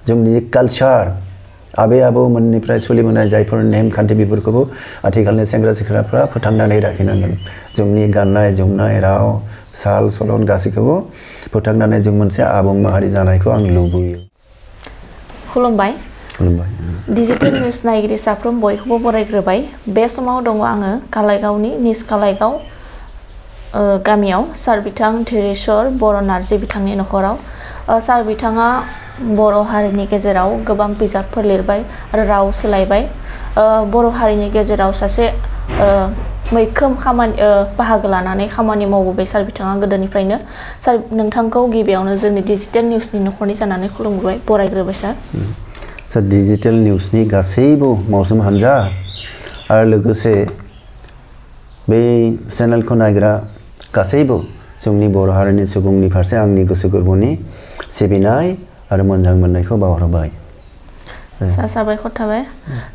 जोंनि कालचार आबै आबौमोननिफ्राय सोलिबोनाय जायफोर नेमखान्थि बेफोरखौबो आथिखालनि सेंग्रा सिख्लाफ्रा फोथांनानै लाखिनांगोन जोंनि गाननाय जोमनाय राव साल सलन गासैखौबो फोथांनानै जों मोनसे आबुं माहारि जानायखौ आं लुबैयो खुलुमबाय खुलुमबाय डिजिटेल निउस नायगिरि साफ्रोम बयखौबो बरायग्रोबाय बे समाव दङ आङो कालाइगावनि निज कालाइगाव गामियाव सार बिथां धीरेश्वर बर'न नार्जि बिथांनि नखराव सार बिथाङा बर' हारिनि गेजेराव गोबां बिजाबफोर लिरबाय आरो राव सोलायबाय बर' हारिनि गेजेराव सासे मैखोम खामानि बाहागो लानानै खामानि मावबोबाय सार बिथाङा गोदोनिफ्रायनो सार नोंथांखौ गिबियावनो जोंनि डिजिटेल निउसनि नखरनि जानानै खुलुमबाय बरायग्रोबाय सार डिजिटेल निउसनि गासैबो मावसोम हान्जा आरो लोगोसे बे चेनेलखौ नायग्रा गासैबो जोंनि बर' हारिनि सुबुंनि फारसे आंनि गोसो गोरबोनि सिबिनाय आरो मोजां मोननायखौ बावहरबाय साबायखर थाबाय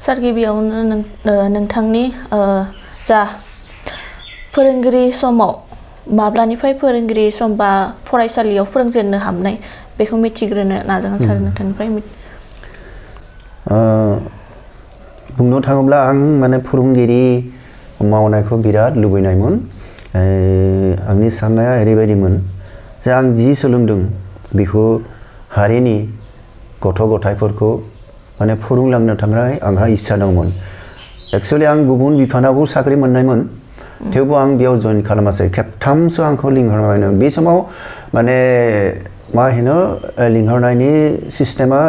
सार गिबियावनो नोंथांनि जा फोरोंगिरि समाव माब्लानिफ्राय फोरोंगिरि सम बा फरायसालियाव फोरोंजेननो हाबनाय बेखौ मिथिग्रोनो नाजागोन सार नोंथांनिफ्राय बुंनो थाङोब्ला आं माने फोरोंगिरि मावनायखौ बिराद लुबैनायमोन आंनि साननाया ओरैबायदिमोन जे आं जि सोलोंदों बेखौ हारिनि गथ' गथायफोरखौ माने फोरोंलांनो थाखाय आंहा इच्छा दंमोन एक्चुअली आं गुबुन बिफानावबो साख्रि मोननायमोन थेवबो आं बेयाव जइन खालामासै खेबथामसो आंखौ लिंहरनाय बे समाव माने मा होनो लिंहरनायनि सिस्टेमा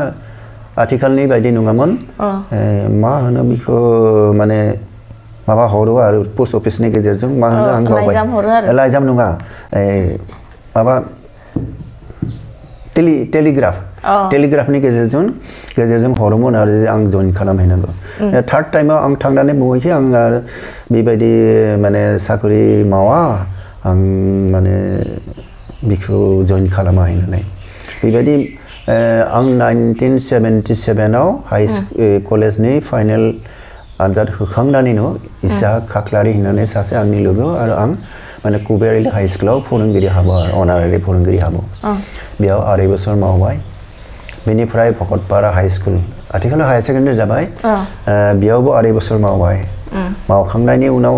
आथिखालनि बायदि नङामोन मा होनो बेखौ माने माबा हरो आरो पोस्ट अफिसनि गेजेरजों मा होनो आं बावबाय लाइजाम नङा माबा टेलिग्राफनि गेजेरजों हरोमोन आरो आं जइन खालामहैनांगौ थार्ड टाइमाव आं थांनानै बुङैखि आं आरो बेबायदि माने साख्रि मावा आं माने बिखौ जइन खालामा होननानै बेबायदि आं 1977आव कलेजनि फाइनेल आनजाद होखांनानैनो इसा खाख्लारि होननानै सासे आंनि लोगो आरो आं माने कुबेरली हाई स्कुलाव फोरोंगिरि हाबो आरो अनारारि फोरोंगिरि हाबो बेयाव 2 बोसोर मावबाय बेनिफ्राय भकतपारा हाई स्कुल आथिखालाव हायार सेकेन्डारि जाबाय बेयावबो 2 बोसोर मावबाय मावखांनायनि उनाव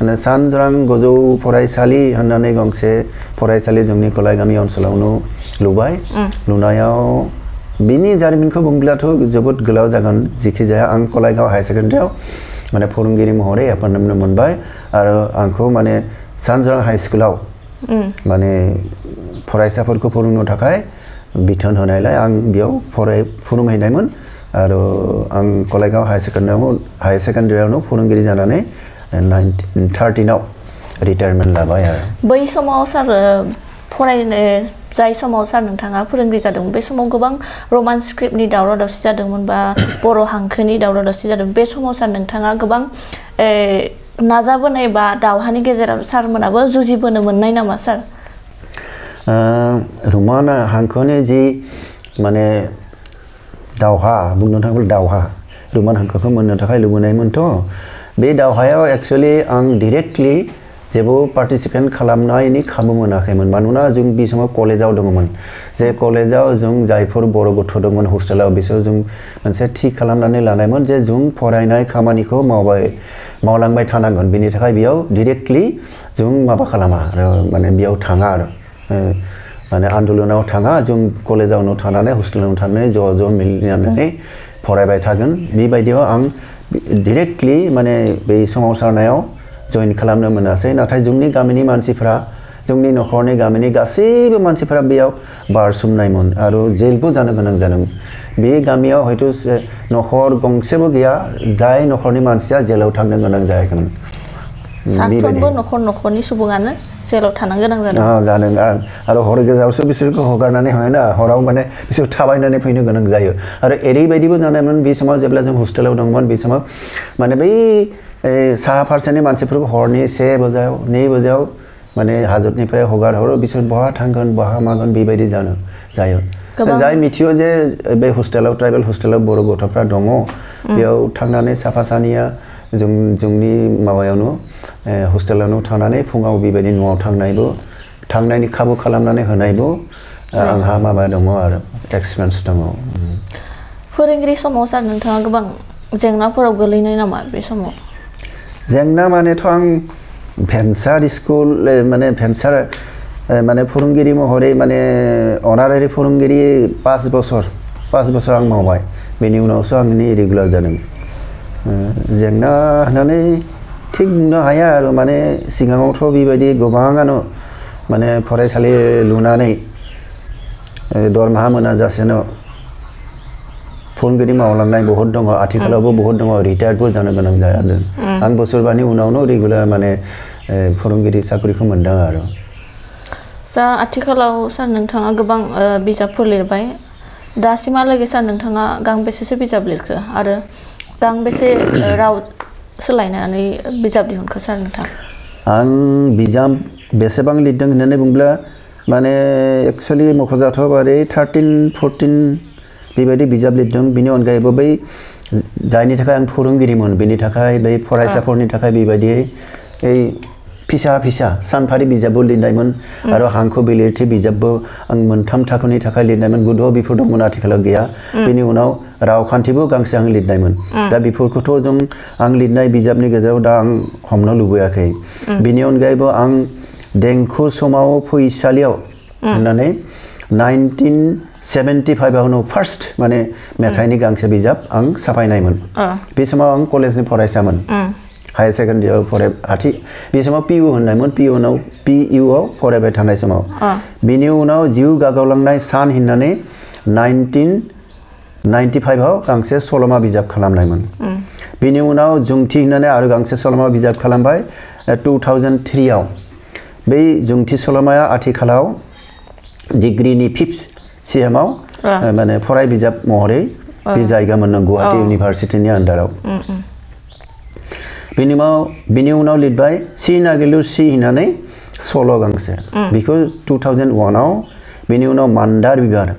माने सानज्रां गोजौ फरायसालि होननानै गंसे फरायसालि जोंनि कलाइगामि ओनसोलावनो लुबाय लुनायाव बिनि जारिमिनखौ बुंब्लाथ' जोबोद गोलाव जागोन जेखि जाया आं कलाइगाव हायार सेकेन्डारियाव माने फोरोंगिरि महरै एपइन्टमेन्ट मोनबाय आरो आंखौ माने सानज्रां हाई स्कुलाव माने फरायसाफोरखौ फोरोंनो थाखाय बिथोन होनायलाय आं बेयाव फोरोंहैनायमोन आरो आं कलाइगाव हायार सेकेन्डारियावनो फोरोंगिरि जानानै 1913आव रिटायारमेन्ट लाबाय आरो बै समाव सार फरायनो जाय समाव सार नोंथाङा फोरोंगिरि जादोंमोन बे समाव गोबां रमान स्क्रिप्टनि दावराव दावसि जादोंमोन बा बर' हांखोनि दावराव दावसि जादों बे समाव सार नोंथाङा गोबां नाजाबोनाय बा दावहानि गेजेराव सारमोनाबो जुजिबोनो मोननाय नामा सार रमान हांखोनि जि माने दावहा बुंनो थाङोब्ला दावहा रमान हांखोखौ मोननो थाखाय लुबैनायमोनथ' बे दावहायाव एक्चुअली आं डाइरेक्टलि जेबो पार्टिसिपेट खालामनायनि खाबु मोनाखैमोन मानोना जों बे समाव कलेजाव दङमोन जे कलेजाव जों जायफोर बर' गथ' दंमोन हस्टेलाव बिसोर जों मोनसे थि खालामनानै लानायमोन जे जों फरायनाय खामानिखौ मावलांबाय थानांगोन बेनि थाखाय बेयाव डाइरेक्टलि जों माबा खालामा आरो माने बेयाव थाङा आरो माने आन्दलनाव थाङा जों कलेजावनो थानानै हस्टेलावनो थानानै ज' मिलायनानै फरायबाय थागोन बेबायदियाव आं डाइरेक्टलि माने बे सोमावसारनायाव जइन खालामनो मोनासै नाथाय जोंनि गामिनि मानसिफ्रा जोंनि नखरनि गामिनि गासैबो मानसिफ्रा बेयाव बारसोमनायमोन आरो जेलबो जानो गोनां जादों बे गामियाव हयथ' नखर गंसेबो गैया जाय नखरनि मानसिया जेलाव थांनो गोनां जायाखैमोन साफ्रोमबो नखरनि सुबुङानो जेलाव थानो गोनां जादों आरो हर गेजेरावसो बिसोरखौ हगारनानै होयोना हराव माने बिसोर थाबायनानै फैनो गोनां जायो आरो ओरैबायदिबो जानायमोन बे समाव जेब्ला जों हस्टेलाव दंमोन बे समाव माने बै साहा फारसेनि मानसिफोरखौ हरनि 1 बाजियाव 2 बाजियाव माने हाजोनिफ्राय हगार हरो बिसोर बहा थांगोन बहा मागोन बेबायदि जायो जाय मिथियो जे बे हस्टेलाव ट्राइबेल हस्टेलाव बर' गथ'फ्रा दङ बेयाव थांनानै साफा सानैया जोंनि माबायावनो हस्टेलावनो थानानै फुङाव बेबायदि न'आव थांनायनि खाबु खालामनानै होनायबो आंहा माबा दङ आरो एक्सपिरियेन्स दङ फोरोंगिरि समाव सार नोंथाङा गोबां जेंनाफोराव गोलैनाय नामा बे समाव जेंना मानेथ' आं भेन्सार स्कुल माने भेन्सार माने फोरोंगिरि महरै माने अनारारि फोरोंगिरि 5 बोसोर आं मावबाय बेनि उनावसो आंनि रेगुलार जादों जेंना होननानै थिग बुंनो हाया आरो माने सिगाङावथ' बेबायदि गोबाङानो माने फरायसालि लुनानै दरमाहा मोनाजासेनो फोरोंगिरि मावलांनाय बहुत दङ आथिखालावबो बहुत दङ रिटायार्डबो जानो गोनां जादों आं बोसोरबानि उनावनो रेगुलार माने फोरोंगिरि साख्रिखौ मोनदों आरो सा आथिखालाव सार नोंथाङा गोबां बिजाबफोर लिरबाय दासिमहालागै सार नोंथाङा गांबेसेसो बिजाब लिरखो आरो गांबेसे राव सोलायनानै बिजाब दिहुनखो सार नोंथां आं बिजाब बेसेबां लिरदों होननानै बुंब्ला माने एक्चुअली मख'जाथावै 13-14 बेबायदि बिजाब लिरदों बिनि अनगायैबो बै जायनि थाखाय आं फोरोंगिरिमोन बेनि थाखाय बै फरायसाफोरनि थाखाय बेबायदि ओइ फिसा सानफारि बिजाबबो लिरनायमोन आरो हांखो बिलिरथि बिजाबबो आं मोनथाम थाखोनि थाखाय लिरनायमोन गुदुआव बेफोर दंमोन आथिखालाव गैया बेनि उनाव रावखान्थिबो गांसे आं लिरनायमोन दा बेफोरखौथ' जों आं लिरनाय बिजाबनि गेजेराव दा आं हमनो लुबैयाखै बेनि अनगायैबो आं देंखो समाव फैसालियाव होननानै 1975 आवनो फार्स्ट माने मेथाइनि गांसे बिजाब आं साफायनायमोन बे समाव आं कलेजनि फरायसामोन हायर सेकेन्डारियाव फरायहाथि बे समाव पिइउ होननायमोन पिइउआव फरायबाय थानाय समाव बेनि उनाव जिउ गागावलांनाय सान होननानै 1995 आव गांसे सल'मा बिजाब खालामनायमोन बेनि उनाव जुंथि होननानै आरो गांसे सल'मा बिजाब खालामबाय 2003 आव बै जुंथि सल'माया आथिखालाव डिग्रीनि 5th सेमाव माने फराय बिजाब महरै बे जायगा मोनदों गुवाहाटी इउनिभार्सिटिनि आन्डाराव बिनि उनाव लिरबाय सि नागिरलु सि होननानै सल' गांसे बेखौ 2001 आव बेनि उनाव मान्दार बिबार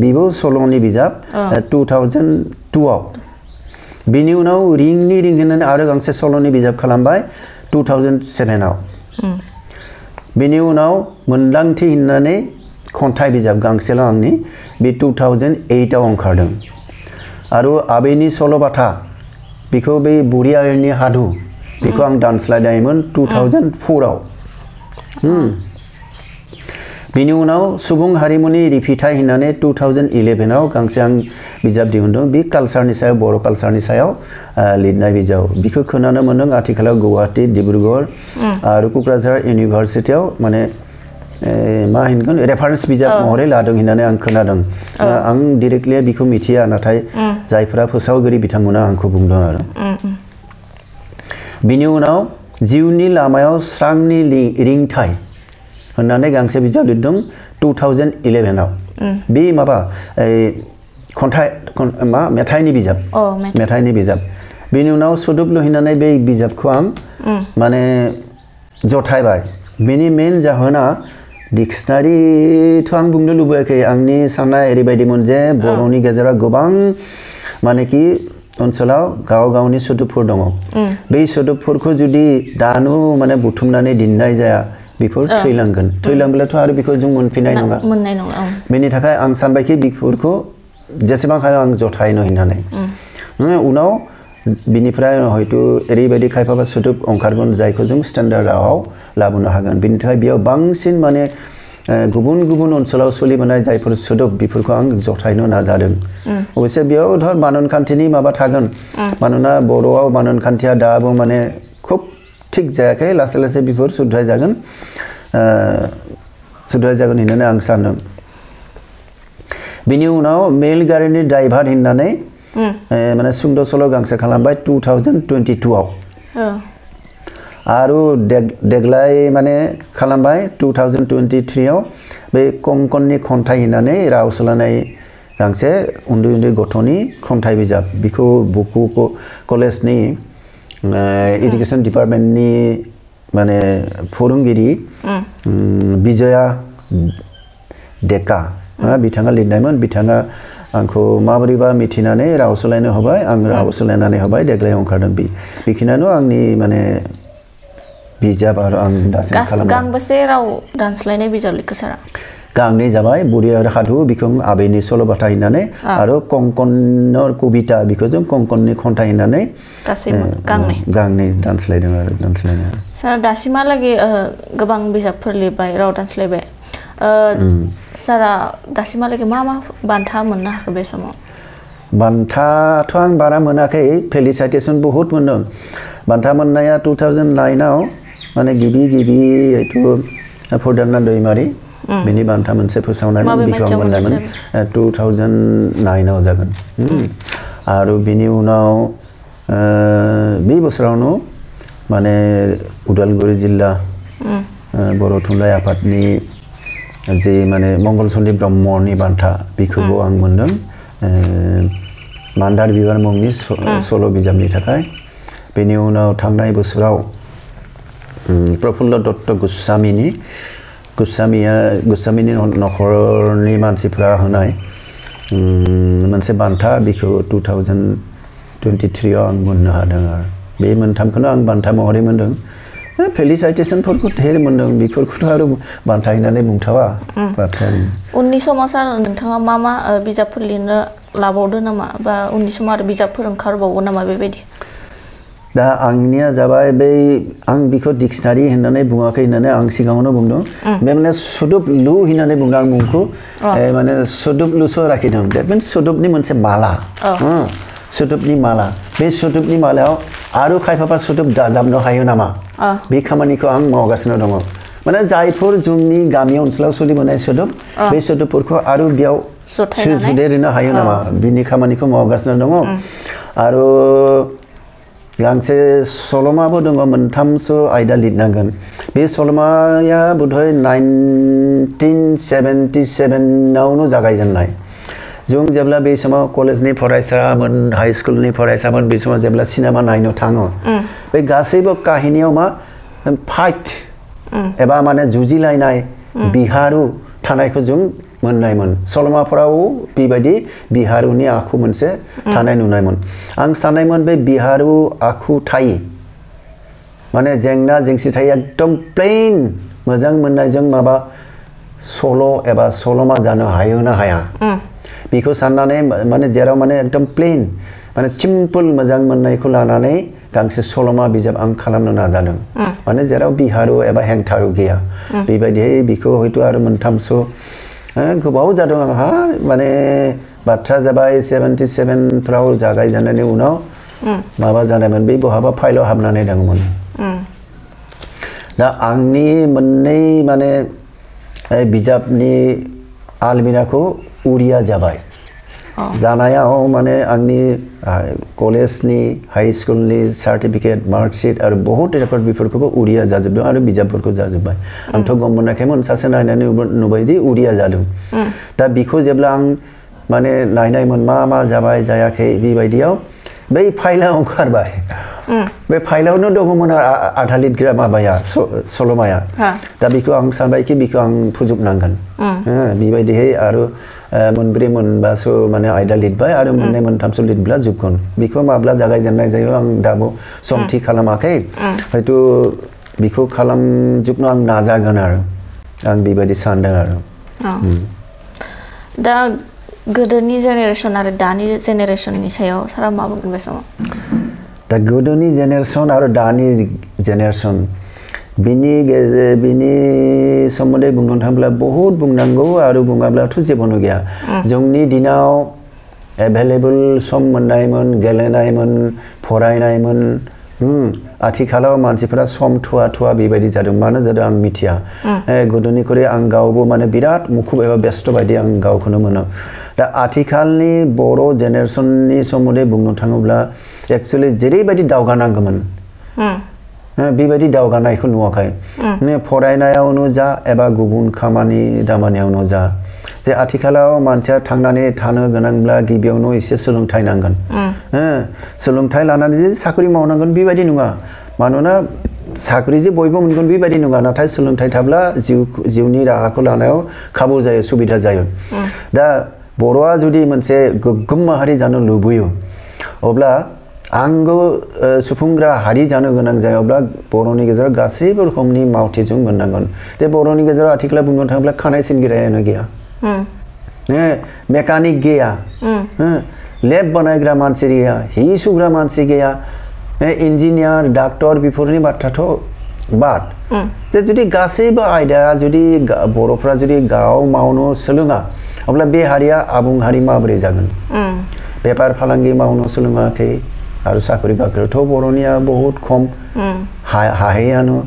बेबो सल'नि बिजाब 2002 आव बेनि उनाव रिंनि रिं होननानै आरो गांसे सल'नि बिजाब खालामबाय 2007 आव बेनि उनाव मोनदांथि होननानै खन्थाइ बिजाब गांसेल' आंनि बे 2008 आव ओंखारदों आरो आबैनि सल'बाथा बेखौ बे बुरि आयरनि हादु बेखौ आं दानस्लायनायमोन 2004 आव बेनि उनाव सुबुं हारिमुनि रिफिथाय होननानै 2011 आव गांसे आं बिजाब दिहुनदों बे कालचारनि सायाव बर' कालचारनि सायाव लिरनाय बिजाब बेखौ खोनानो मोनदों आथिखालाव गुवाहाटी डिब्रुगड़ आरो क'क्राझार इउनिभार्सिटियाव माने मा होनगोन रेफारेन्स बिजाब महरै लादों होननानै आं खोनादों आं डाइरेक्टलि बेखौ मिथिया नाथाय जायफोरा फोसावगिरि बिथांमोना आंखौ बुंदों आरो बिनि उनाव जिउनि लामायाव स्रांनि रिंथाय होननानै गांसे बिजाब लिरदों 2011 आव बे माबा खन्थाइ मेथाइनि बिजाब बेनि उनाव सोदोब लुहिनानै बे बिजाबखौ आं माने जथायबाय बेनि मेन जाहोना डिक्सनारिथ' आं बुंनो लुबैयाखै आंनि साननाय ओरैबायदिमोन जे बर'नि गेजेराव गोबां माने कि ओनसोलाव गावनि सोदोबफोर दङ बै सोदोबफोरखौ जुदि दानो माने बुथुमनानै दिननाय जाया बेफोर थैलांब्लाथ' आरो बेखौ जों मोनफिननाय नङा बेनि थाखाय आं सानबायखि बेफोरखौ जेसेबां हायो आं जथायनो होननानै उनाव बिनिफ्राय हयथ' ओरैबायदि खायफाबा सोदोब ओंखारगोन जायखौ जों स्टेन्डार्ड रावाव लाबोनो हागोन बिनि थाखाय बेयाव बांसिन माने गुबुन गुबुन ओनसोलाव सोलिबोनाय जायफोर सोदोब बेफोरखौ आं जथायनो नाजादों अबयसे बेयाव धर बानन खान्थिनि माबा थागोन मानोना बर'आव बानन खान्थिया दाबो माने खुब थिग जायाखै लासै लासै बेफोर सुद्राय जागोन होननानै आं सानदों बिनि उनाव मेलगारिनि ड्राइभार होननानै माने सुंद' सल' गांसे खालामबाय 2022 आव आरो देग्लाय माने खालामबाय 2023 आव बे कंकननि खन्थाइ होननानै राव सोलायनाय गांसे उन्दै गथ'नि खन्थाइ बिजाब बेखौ बुकु कलेजनि एडुकेशन डिपार्टमेन्टनि माने फोरोंगिरि बिजया डेका बिथाङा लिरनायमोन बिथाङा आंखौ माबोरैबा मिथिनानै राव सोलायनो होबाय आं राव सोलायनानै होबाय देग्लाय ओंखारदों बेखिनियानो आंनि माने बिजाब आरो आं दासिम खालामनाय गांबेसे राव दानस्लायनाय बिजाब लिरखो सारा गांनै जाबाय बुरि आरो हादु बिखौ आबैनि सल'बाथा होननानै आरो कंकनर कबिता बिखौ जों कंकननि खन्थाइ होननानै गासैबो गांनै दानस्लायदों आरो दानस्लायनाय सार दासिमहालागै गोबां बिजाबफोर लिरबाय राव दानस्लायबाय सारा दासिमहालागै मा बान्था मोननो हाखो बे समाव बान्थाथ' आं बारा मोनाखै फेलिसाइटेसन बहुत मोनदों बान्था मोननाया 2009 आव माने गिबि हयथ' फुरदाना दैमारि बिनि बान्था मोनसे फोसावनाय बिखौ मोननायमोन 2009 आव जागोन आरो बिनि उनाव बे बोसोरावनो माने उदालगुरि जिल्ला बर' थुनलाइ आफादनि जे माने मंगल सन्दीप ब्रह्मनि बान्था बिखौबो आं मोनदों मान्दार बिबार मुंनि सल' बिजाबनि थाखाय बेनि उनाव थांनाय बोसोराव प्रफुल्ल दत्त गोस्वामीनि नखरनि मानसिफ्रा होनाय मोनसे बान्था बिखौ 2023 आव आं मोननो हादों आरो बे मोनथामखौनो आं बान्था महरै मोनदों फेलिसाइटेसनफोरखौ धेर मोनदों बेफोरखौथ' आरो बान्था होननानै बुंथावा उननि समाव सार नोंथाङा मा बिजाबफोर लिरनो लाबावदो नामा बा उननि समाव आरो बिजाबफोर ओंखारबावगोन नामा बेबायदि दा आंनिया जाबाय बै आं बिखौ डिक्सनारि होननानै बुङाखै होननानै आं सिगाङावनो बुंदों बे माने सोदोबलु होननानै बुंदों आं मुंखौ माने सोदोबलुसो राखिदों देट मिन्स सोदोबनि मोनसे माला सोदोबनि माला बे सोदोबनि मालायाव आरो खायफाबा सोदोब दाजाबनो हायो नामा बे खामानिखौ आं मावगासिनो दङ माने जायफोर जोंनि गामि ओनसोलाव सोलिबोनाय सोदोब बे सोदोबफोरखौ आरो बेयाव सोदेरनो हायो नामा बिनि खामानिखौ मावगासिनो दङ आरो गांसे सल'माबो दङ मोनथामसो आयदा लिरनांगोन बे सल'माया बोधय 1977 आवनो जागायजेननाय जों जेब्ला बे समाव कलेजनि फरायसामोन हाई स्कुलनि फरायसामोन बे समाव जेब्ला सिनेमा नायनो थाङो बे गासैबो काहिनियाव मा फाइट एबा माने जुजिलायनाय बिहारु थानायखौ जों मोननायमोन सल'माफोराव बेबायदि बिहारुनि आखु मोनसे थानाय नुनायमोन आं साननायमोन बे बिहारु आखुथाय माने जेंना जेंसि थाय एकदम प्लेन मोजां मोननायजों माबा सल' एबा सल'मा जानो हायो ना हाया बेखौ साननानै माने जेराव माने एकदम प्लेन माने सिम्पल मोजां मोननायखौ लानानै गांसे सल'मा बिजाब आं खालामनो नाजादों माने जेराव बिहारु एबा हेंथारु गैया बेबायदियै बेखौ हयथ' आरो मोनथामसो गोबाव जादों आंहा माने बाथ्रा जाबाय 77 फ्राव जागायजेननायनि उनाव माबा जानायमोन बे बहाबा फाइलाव हाबनानै दंमोन दा आंनि मोननै माने बिजाबनि आलमिराखौ उरिया जाबाय जानायाव माने आंनि कलेजनि हाई स्कुलनि सार्टिफिकेट मार्कशीट आरो बहुत रेकर्ड बेफोरखौबो उरिया जाजोबदों आरो बिजाबफोरखौ जाजोब्बाय आंथ' गम मोनाखैमोन सासे नायनानै नुबायदि उरिया जादों दा बिखौ जेब्ला आं माने नायनायमोन मा जाबाय जायाखै बेबायदियाव बै फाइलाव ओंखारबाय बे फाइलावनो दङमोन आधा लिरग्रा माबाया सल'माया दा बेखौ आं सानबाय कि बेखौ आं फोजोबनांगोन बेबायदिहै आरो मोनब्रै मोनबासो माने आयदा लिरबाय आरो मोननै मोनथामसो लिरब्ला जोबगोन बेखौ माब्ला जागायजेननाय जायो आं दाबो सम थि खालामाखै हयथ' बेखौ खालामजोबनो आं नाजागोन आरो आं बेबायदि सानदों आरो दा गोदोनि जेनेरेसन आरो दानि जेनेरेसननि सायाव सारा मा बुंगोन बे समाव दा गोदोनि जेनेरेसन आरो दानि जेनेरेसन बिनि सोमोन्दै बुंनो थाङोब्ला बहुत बुंनांगौ आरो बुङाब्लाथ' जेबोनो गैया जोंनि दिनाव एभेलेबल सम मोननायमोन गेलेनायमोन फरायनायमोन आथिखालाव मानसिफोरा सम थुवा बेबायदि जादों मानो जादों आं मिथिया गोदोनिख्रुइ आं गावबो माने बिराद मुखुब एबा बेस्थ बायदि आं गावखौनो मोनो दा आथिखालनि बर' जेनेरेसननि सोमोन्दै बुंनो थाङोब्ला एक्चुअली जेरैबायदि दावगानांगौमोन बेबायदि दावगानायखौ नुवाखै फरायनायावनो जा एबा गुबुन खामानि दामानियावनो जा जे आथिखालाव मानसिया थांनानै थानो गोनांब्ला गिबियावनो एसे सोलोंथाइ नांगोन सोलोंथाइ लानानै जे साख्रि मावनांगोन बेबायदि नङा मानोना साख्रि जे बयबो मोनगोन बेबायदि नङा नाथाय सोलोंथाइ थाब्ला जिउनि राहाखौ लानायाव खाबु जायो सुबिदा जायो दा बर'आ जुदि मोनसे गोग्गोम माहारि जानो लुबैयो अब्ला आंगो सुफुंग्रा हारि जानो गोनां जायोब्ला बर'नि गेजेराव गासैबो रोखोमनि मावथिजों मोननांगोन जे बर'नि गेजेराव आथिखालाव बुंनो थाङोब्ला खानाय सिनगिरियानो गैया मेकानिक गैया लेब बानायग्रा मानसि गैया हि सुग्रा मानसि गैया इन्जिनियार डाक्टर बेफोरनि बाथ्राथ' बाद जे जुदि गासैबो आयदाया जुदि बर'फ्रा जुदि गाव मावनो सोलोङा अब्ला बे हारिया आबुं हारि माबोरै जागोन बेफार फालांगि मावनो सोलोङाखै आरो साख्रि बाख्रियावथ' बर'निया बहुत खम हाहैयानो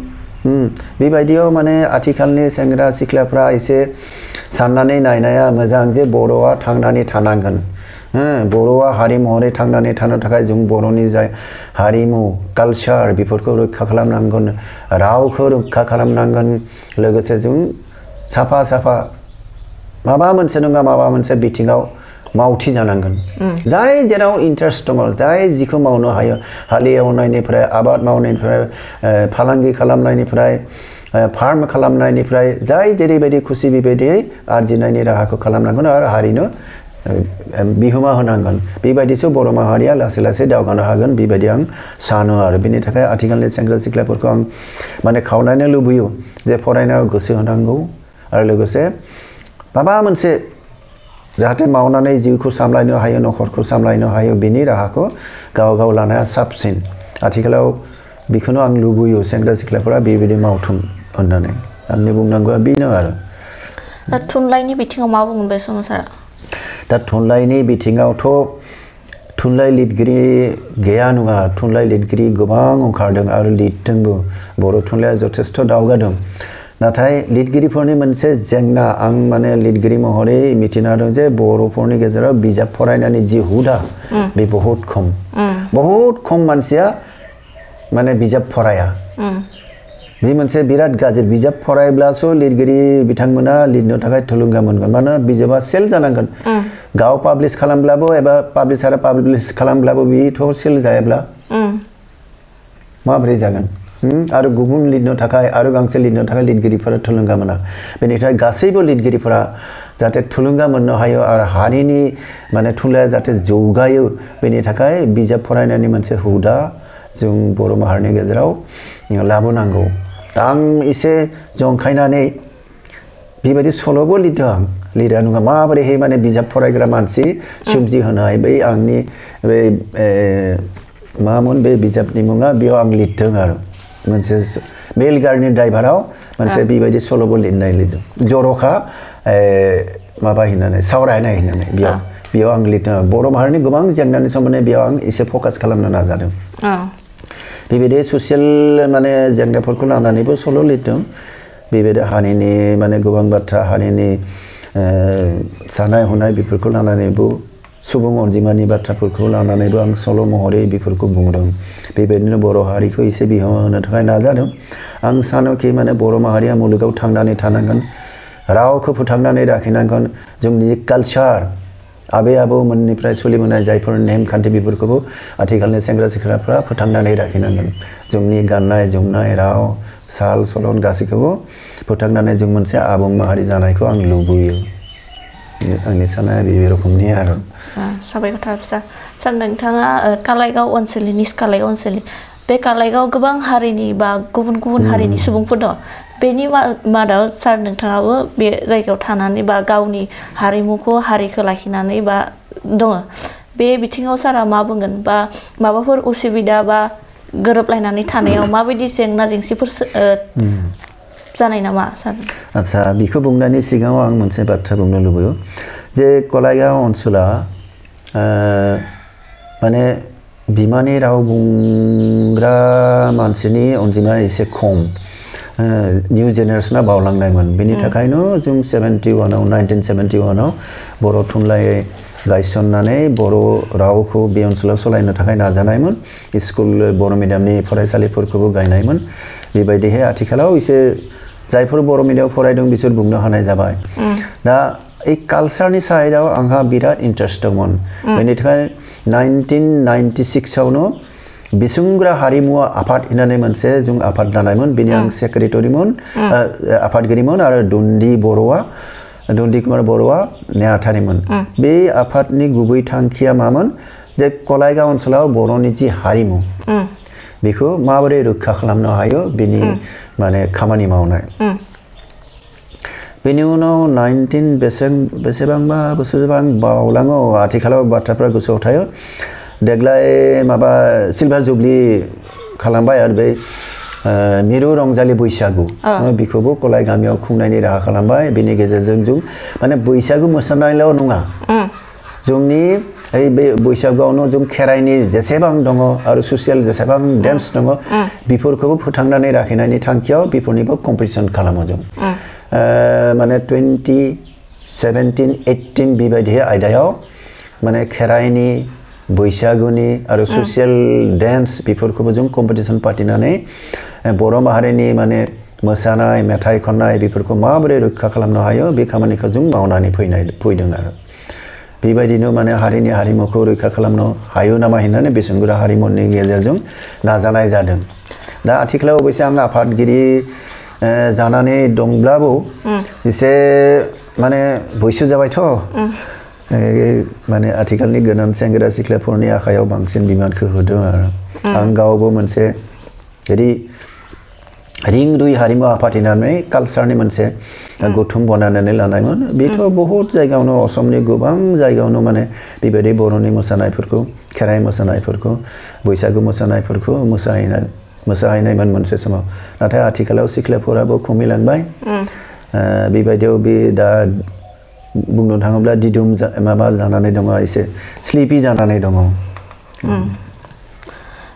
बेबायदियाव माने आथिखालनि सेंग्रा सिख्लाफ्रा एसे साननानै नायनाया मोजां जे बर'आ थांनानै थानांगोन बर'आ हारि महरै थांनानै थानो थाखाय जों बर'नि जाय हारिमु कालचार बेफोरखौ रैखा खालामनांगोन रावखौ रैखा खालामनांगोन लोगोसे जों साफा साफा माबा मोनसे नङा माबा मोनसे बिथिङाव मावथि जानांगोन जाय जेराव इन्टारेस्ट दङ जाय जिखौ मावनो हायो हालेवनायनिफ्राय आबाद मावनायनिफ्राय फालांगि खालामनायनिफ्राय फार्म खालामनायनिफ्राय जाय जेरैबायदि खुसि बेबायदियै आरजिनायनि राहाखौ खालामनांगोन आरो हारिनो बिहोमा होनांगोन बेबायदिसो बर' माहारिया लासै लासै दावगानो हागोन बेबायदि आं सानो आरो बेनि थाखाय आथिखालनि सेंग्रा सिख्लाफोरखौ आं माने खावलायनो लुबैयो जे फरायनायाव गोसो होनांगौ आरो लोगोसे माबा मोनसे जाहाथे मावनानै जिउखौ सामलायनो हायो न'खरखौ सामलायनो हायो बेनि राहाखौ गाव गाव लानाया साबसिन आथिखालाव बेखौनो आं लुबैयो सेंग्रा सिख्लाफोरा बेबायदि मावथों होननानै आंनि बुंनांगौआ बेनो आरो दा थुनलाइनि बिथिङाव मा बुंगोन बे समाव सारा दा थुनलाइनि बिथिङावथ' थुनलाइ लिरगिरि गैया नङा थुनलाइ लिरगिरि गोबां ओंखारदों आरो लिरदोंबो बर' थुनलाइया जथेस्थ' दावगादों नाथाय लिरगिरिफोरनि मोनसे जेंना आं माने लिरगिरि महरै मिथिना दं जे बर'फोरनि गेजेराव बिजाब फरायनायनि जि हुदा बे बहुत खम मानसिया माने बिजाब फराया बे मोनसे बिराद गाज्रि बिजाब फरायब्लासो लिरगिरि बिथांमोना लिरनो थाखाय थुलुंगा मोनगोन मानोना बिजाबा सेल जानांगोन गाव पाब्लिश खालामब्लाबो एबा पाब्लिशारा पाब्लिश खालामब्लाबो बेथ' सेल जायाब्ला माबोरै जागोन आरो गुबुन लिरनो थाखाय आरो गांसे लिरनो थाखाय लिरगिरिफोरा थुलुंगा मोना बेनिफ्राय गासैबो लिरगिरिफोरा जाहाथे थुलुंगा मोननो हायो आरो हारिनि माने थुनलाइया जाहाथे जौगायो बेनि थाखाय बिजाब फरायनायनि मोनसे हुदा जों बर' माहारिनि गेजेराव लाबोनांगौ आं एसे जंखायनानै बेबायदि सल'बो लिरदों आं लिरा नङा माबोरैहाय माने बिजाब फरायग्रा मानसि सोमजिहोनाय बै आंनि बे मामोन बे बिजाबनि मुङा बेयाव आं लिरदों आरो मोनसे बेलगारिनि ड्राइभाराव मोनसे बेबायदि सल'बो लिरदों जर'खा माबा होननानै सावरायनाय होननानै बेयाव आं लिरदों बर' माहारिनि गोबां जेंनानि सोमोन्दै बेयाव आं एसे फकास खालामनो नाजादों बेबायदि ससियेल माने जेंनाफोरखौ लानानैबो सल' लिरदों बेबायदि हारिनि माने गोबां बाथ्रा हारिनि साननाय हनाय बेफोरखौ लानानैबो सुबुं अनजिमानि बाथ्राफोरखौ लानानैबो आं सल' महरै बेफोरखौ बुंदों बेबायदिनो बर' हारिखौ एसे बिहोमा होनो थाखाय नाजादों आं सानोखि माने बर' माहारिया मुलुगाव थांनानै थानांगोन रावखौ फोथांनानै लाखिनांगोन जोंनि कालचार आबै आबौमोननिफ्राय सोलिबोनाय जायफोर नेमखान्थि बेफोरखौबो आथिखालनि सेंग्रा सिख्लाफ्रा फोथांनानै लाखिनांगोन जोंनि गाननाय जोमनाय राव साल सलन गासैखौबो फोथांनानै जों मोनसे आबुं माहारि जानायखौ आं लुबैयो आंनि साननाया बे रोखोमनि आरो साबायखर सार नोंथाङा कालाइगाव ओनसोलनि निज कालाइगाव ओनसोलनि बे कालाइगाव गोबां हारिनि बा गुबुन गुबुन हारिनि सुबुंफोर दं बेनि मादाव सार नोंथाङाबो बे जायगायाव थानानै बा गावनि हारिमुखौ हारिखौ लाखिनानै बा दङ बे बिथिङाव सारा मा बुंगोन बा माबाफोर उसुबिदा बा गोरोबलायनानै थानायाव माबायदि जेंना जेंसिफोर जानाय नामा सार आच्छा बेखौ बुंनायनि सिगाङाव आं मोनसे बाथ्रा बुंनो लुबैयो जे कालाइगाव ओनसोला माने बिमानि राव बुंग्रा मानसिनि अनजिमाया एसे खम निउ जेनेरेसना बावलांनायमोन बेनि थाखायनो जों 1971आव बर' थुनलाइ गायसननानै बर' रावखौ बे ओनसोलाव सलायनो थाखाय नाजानायमोन स्कुल बर' मिडियामनि फरायसालिफोरखौबो गायनायमोन बेबायदिहाय आथिखालाव एसे जायफोर बर' मिडियामाव फरायदों बिसोर बुंनो हानाय जाबाय दा এই कालचारनि साइडआव आंहा बिराद इन्ट्रेस्ट दंमोन बेनि थाखाय 1996आवनो बिसुंग्रा हारिमु आफाद होननानै मोनसे जों आफाद दानायमोन बेनि आं सेक्रेटारिमोन आफादगिरिमोन आरो दुन्दी कुमार बर'आ नेहाथारिमोन बे आफादनि गुबै थांखिया मामोन जे कलाइगाव ओनसोलाव बर'नि जि हारिमु बेखौ माबोरै रैखा खालामनो हायो बिनि माने खामानि मावनाय बेनि उनाव 19 बेसेबांबा बोसोरबा आं बावलाङो आथिखालाव बाथ्राफ्रा गोसोआव थायो देग्लाय माबा सिलभार जुबली खालामबाय आरो बे मिरु रंजालि बैसागु बेखौबो कलाइ गामियाव खुंनायनि राहा खालामबाय बेनि गेजेरजों जों माने बैसागु मोसानायल' नङा जोंनि बे बैसागुआवनो जों खेराइनि जेसेबां दङ आरो ससियेल जेसेबां डान्स दङ बेफोरखौबो फोथांनानै लाखिनायनि थांखियाव बेफोरनिबो कम्पिटिसन खालामो जों माने 2017 18 बेबायदि आयदायाव माने खेराइनि बैसागुनि आरो ससियेल डान्स बेफोरखौबो जों कम्पिटिसन पार्टिनानै बर' माहारिनि माने मोसानाय मेथाइ खननाय बेफोरखौ माबोरै रैखा खालामनो हायो बे खामानिखौ जों मावनानै फैदों आरो बेबायदिनो माने हारिनि हारिमुखौ रैखा खालामनो हायो नामा होननानै बेसेनगोरा हारिमुनि गेजेरजों नाजानाय जादों दा आथिखालाव अबयसे आं आफादगिरि जानानै दंब्लाबो एसे माने बैसो जाबायथ' माने आथिखालनि गोदान सेंग्रा सिख्लाफोरनि आखायाव बांसिन बिबानखौ होदों आरो आं गावबो मोनसे रिं रुइ हारिमु आफादगिरि कालचारनि मोनसे गौथुम बनायनानै लानायमोन बेथ' बहुत जायगायावनो असमनि गोबां जायगायावनो माने बेबायदि बर'नि मोसानायफोरखौ खेराइ मोसानायफोरखौ बैसागु मोसानायफोरखौ मोसाहैनायमोन मोनसे समाव नाथाय आथिखालाव सिख्लाफोराबो खमिलांबाय बेबायदियाव बे दा बुंनो थाङोब्ला दिदुम माबा जानानै दङ एसे स्लिपि जानानै दङ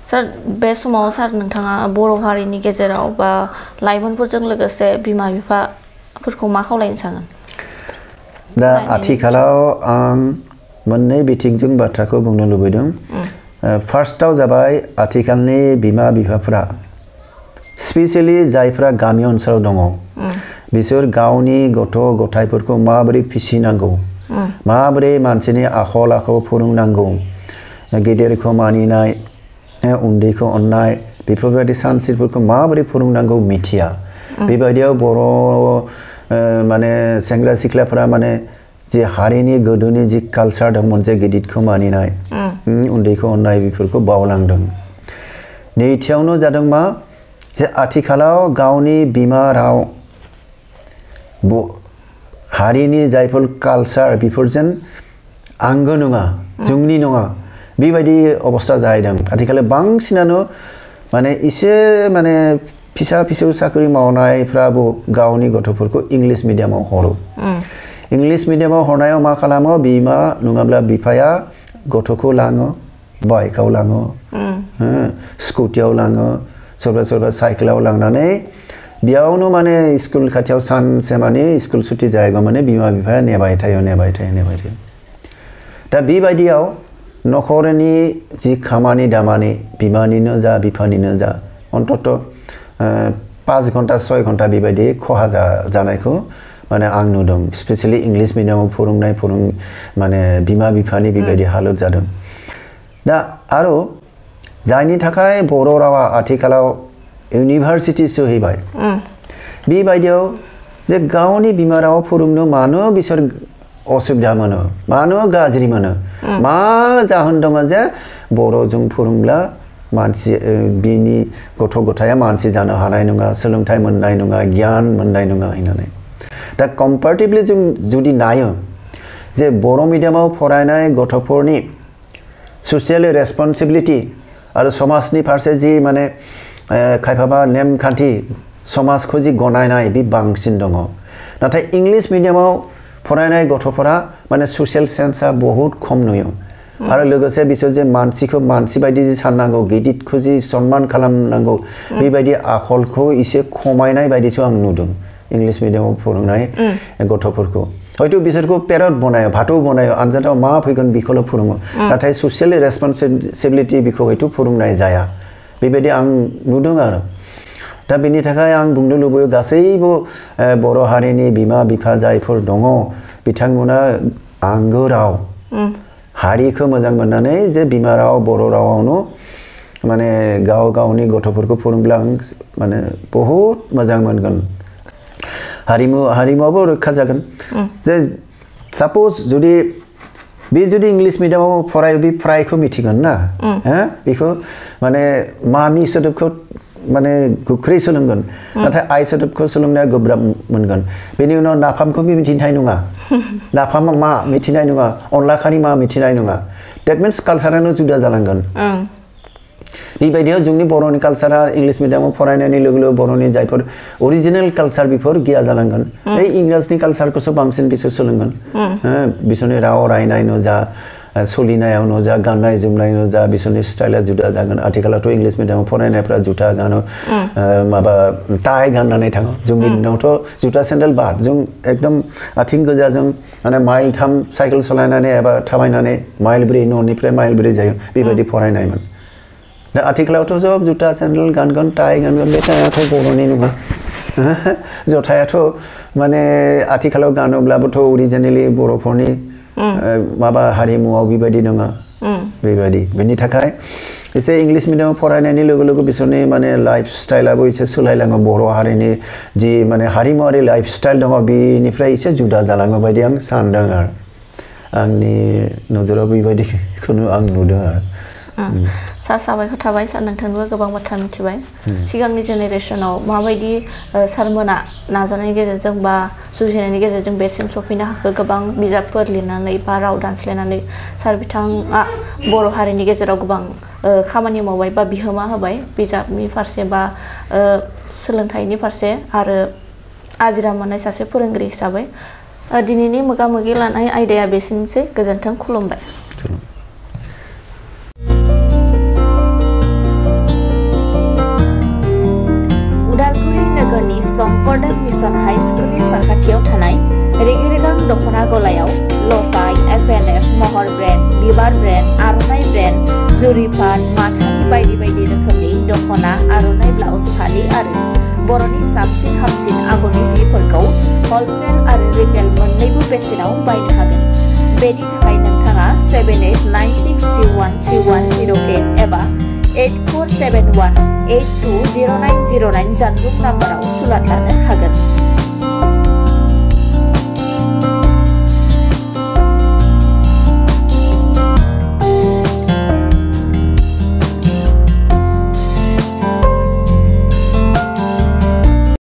सार बे समाव सार नोंथाङा बर' हारिनि गेजेराव बा लाइमोनफोरजों लोगोसे बिमा बिफाफोरखौ मा खावलायनो सानो दा आथिखालाव आं मोननै बिथिंजों बाथ्राखौ बुंनो लुबैदों फार्स्टआव जाबाय आथिखालनि बिमा बिफाफोरा स्पेशली जायफ्रा गामि ओनसोलाव दङ बिसोर गावनि गथ' गथायफोरखौ माबोरै फिसिनांगौ माबोरै मानसिनि आखल आखु फोरोंनांगौ गेदेरखौ मानिनाय उन्दैखौ अननाय बेफोरबायदि सानस्रिफोरखौ माबोरै फोरोंनांगौ मिथिया बेबायदियाव बर' माने सेंग्रा सिख्लाफोरा माने जे हारिनि गोदोनि जि कालचार दंमोन जे गिदिरखौ मानिनाय उन्दैखौ अननाय बेफोरखौ बावलांदों नैथियावनो जादों मा जे आथिखालाव गावनि बिमा राव हारिनि जायफोर कालचार बेफोरजों आंगो नङा जोंनि नङा बेबायदि अबस्था जाहैदों आथिखालाव बांसिनानो माने एसे माने फिसा फिसौ साख्रि मावनायफ्राबो गावनि गथ'फोरखौ इंलिश मिडियामाव हरो इंलिश मिडियामाव हरनायाव मा खालामो बिमा नङाब्ला बिफाया गथ'खौ लाङो बाइकआव लाङो स्कुटियाव लाङो सोरबा सोरबा साइकेलाव लांनानै बेयावनो माने स्कुल खाथियाव सानसे माने स्कुल सुटि जायोगौ माने बिमा बिफाया नेबाय थायो दा बेबायदियाव न'खरनि जि खामानि दामानि बिमानिनो जा बिफानिनो जा अन्तत 5 घन्टा 6 घन्टा बेबायदि खहा जानायखौ माने आं नुदों स्पेशली इंलिश मिडियामाव फोरोंनाय माने बिमा बिफानि बेबायदि हालत जादों दा आरो जायनि थाखाय बर' रावा आथिखालाव इउनिभार्सिटि सहैबाय बेबायदियाव जे गावनि बिमा राव फोरोंनो मानो बिसोर असुबिदा मोनो मानो गाज्रि मोनो मा जाहोन दङ जे बर'जों फोरोंब्ला मानसि बिनि गथ' गथाया मानसि जानो हानाय नङा सोलोंथाइ मोननाय नङा गियान मोननाय नङा होननानै दा कम्पेरेटिभलि जों जुदि नायो जे बर' मिडियामाव फरायनाय गथ'फोरनि ससियेल रेसपन्सिबिलिटि आरो समाजनि फारसे जि माने खायफाबा नेमखान्थि समाजखौ जि गनायनाय बे बांसिन दङ नाथाय इंलिश मिडियामाव फरायनाय गथ'फोरा माने ससियेल सेन्सआ बहुत खम नुयो आरो लोगोसे बिसोर जे मानसिखौ मानसि बायदि जि साननांगौ गिदिरखौ जि सन्मान खालामनांगौ बेबायदि आखलखौ एसे खमायनाय बायदिसो आं नुदों इंलिश मिडियामाव फोरोंनाय गथ'फोरखौ हयथ' बिसोरखौ पेरट बनायो भाटौ बनायो आनजादाव मा फैगोन बेखौल' फोरोङो नाथाय ससियेल रेसपन्सिबिलिटि बेखौ हयथ' फोरोंनाय जाया बेबायदि आं नुदों आरो दा बेनि थाखाय आं बुंनो लुबैयो गासैबो बर' हारिनि बिमा बिफा जायफोर दङ बिथांमोना आंगो राव हारिखौ मोजां मोननानै जे बिमा राव बर' रावावनो माने गावनि गथ'फोरखौ फोरोंब्ला आं माने बहुत मोजां मोनगोन हारिमुआबो रैखा जागोन जे साप'ज जुदि बे जुदि इंलिश मीडियमाव फरायो बे फ्रायखौ मिथिगोन ना बेखौ माने मानि सोदोबखौ माने गोख्रै सोलोंगोन नाथाय आइ सोदोबखौ सोलोंनाया गोब्राब मोनगोन बेनि उनाव नाफामखौ मिथिनाय नङा नाफामा मा मिथिनाय नङा अनला खारि मा मिथिनाय नङा दैट मीन्स कालचारानो जुदा जालांगोन बेबायदियाव जोंनि बर'नि कालचारा इंलिश मीडियमाव फरायनायनि लोगो लोगो बर'नि जायफोर अरिजिनेल कालचार बेफोर गैया जालांगोन बे इंराजनि कालचारखौसो बांसिन बिसोर सोलोंगोन बिसोरनि राव रायनायनो जा सोलिनायावनो जा गाननाय जोमनायावनो जा बिसोरनि स्टाइला जुदा जागोन आथिखालावथ' इंलिश मीडियमाव फरायनायफ्रा जुथा गानो माबा टाइ गाननानै थाङो जोंनि दिनावथ' जुथा सेन्देल बाद जों एकदम आथिं गोजाजों माने माइल 3 साइकेल सालायनानै एबा थाबायनानै माइल 4 न'निफ्राय माइल 4 जायो बेबायदि फरायनायमोन दा आथिखालावथ' सब जुथा सेन्देल गानगोन टाइ गानगोन बे टाइआथ' बर'नि नङा जुथायाथ' माने आथिखालाव गानोब्लाबोथ' अरिजिनेलि बर'फोरनि माबा हारिमुआव बेबायदि नङा बेबायदि बेनि थाखाय एसे इंलिश मीडियमाव फरायनायनि लोगो लोगो बिसोरनि माने लाइफ स्टाइलाबो एसे सोलायलाङो बर' हारिनि जि माने हारिमुआरि लाइफ स्टाइल दङ बेनिफ्राय एसे जुदा जालाङो बायदि आं सानदों आरो आंनि नोजोराव बेबायदिखौनो आं नुदों आरो सार साबायखर थाबाय सार नोंथांनिबो गोबां बाथ्रा मिथिबाय सिगांनि जेनेरेशनाव माबायदि सारमोना नाजानायनि गेजेरजों बा जुजिनायनि गेजेरजों बेसिम सफैनो हाखो गोबां बिजाबफोर लिरनानै बा राव दानस्लायनानै सार बिथाङा बर' हारिनि गेजेराव गोबां खामानि मावबाय बा बिहोमा होबाय बिजाबनि फारसे बा सोलोंथाइनि फारसे आरो आजिरा मोननाय सासे फोरोंगिरि हिसाबै दिनैनि मोगा-मोगि लानाय आयदाया बेसिमसै गोजोन्थों खुलुमबाय संकरदेव मिशन हाई स्कूलनि साखाथियाव थानाय रेगिरेगां दखना गलायाव लफाय एफएनएफ महर ब्रेन्ड बिबार ब्रेन्ड आर'नाइ ब्रेन्ड जुरिपान माथानि बायदि बायदि रोखोमनि दखना आर'नाइ ब्लाउज फालि आरो बर'नि साबसिन हामसिन आगरनि जिफोरखौ हलसेल आरो रिटेल मोन्नैबो बेसेनाव बायनो हागोन बेनि थाखाय नोंथाङा 7896313108 एबा 8471820909 जानबुं नाम्बाराव सुलाद लानो हागोन।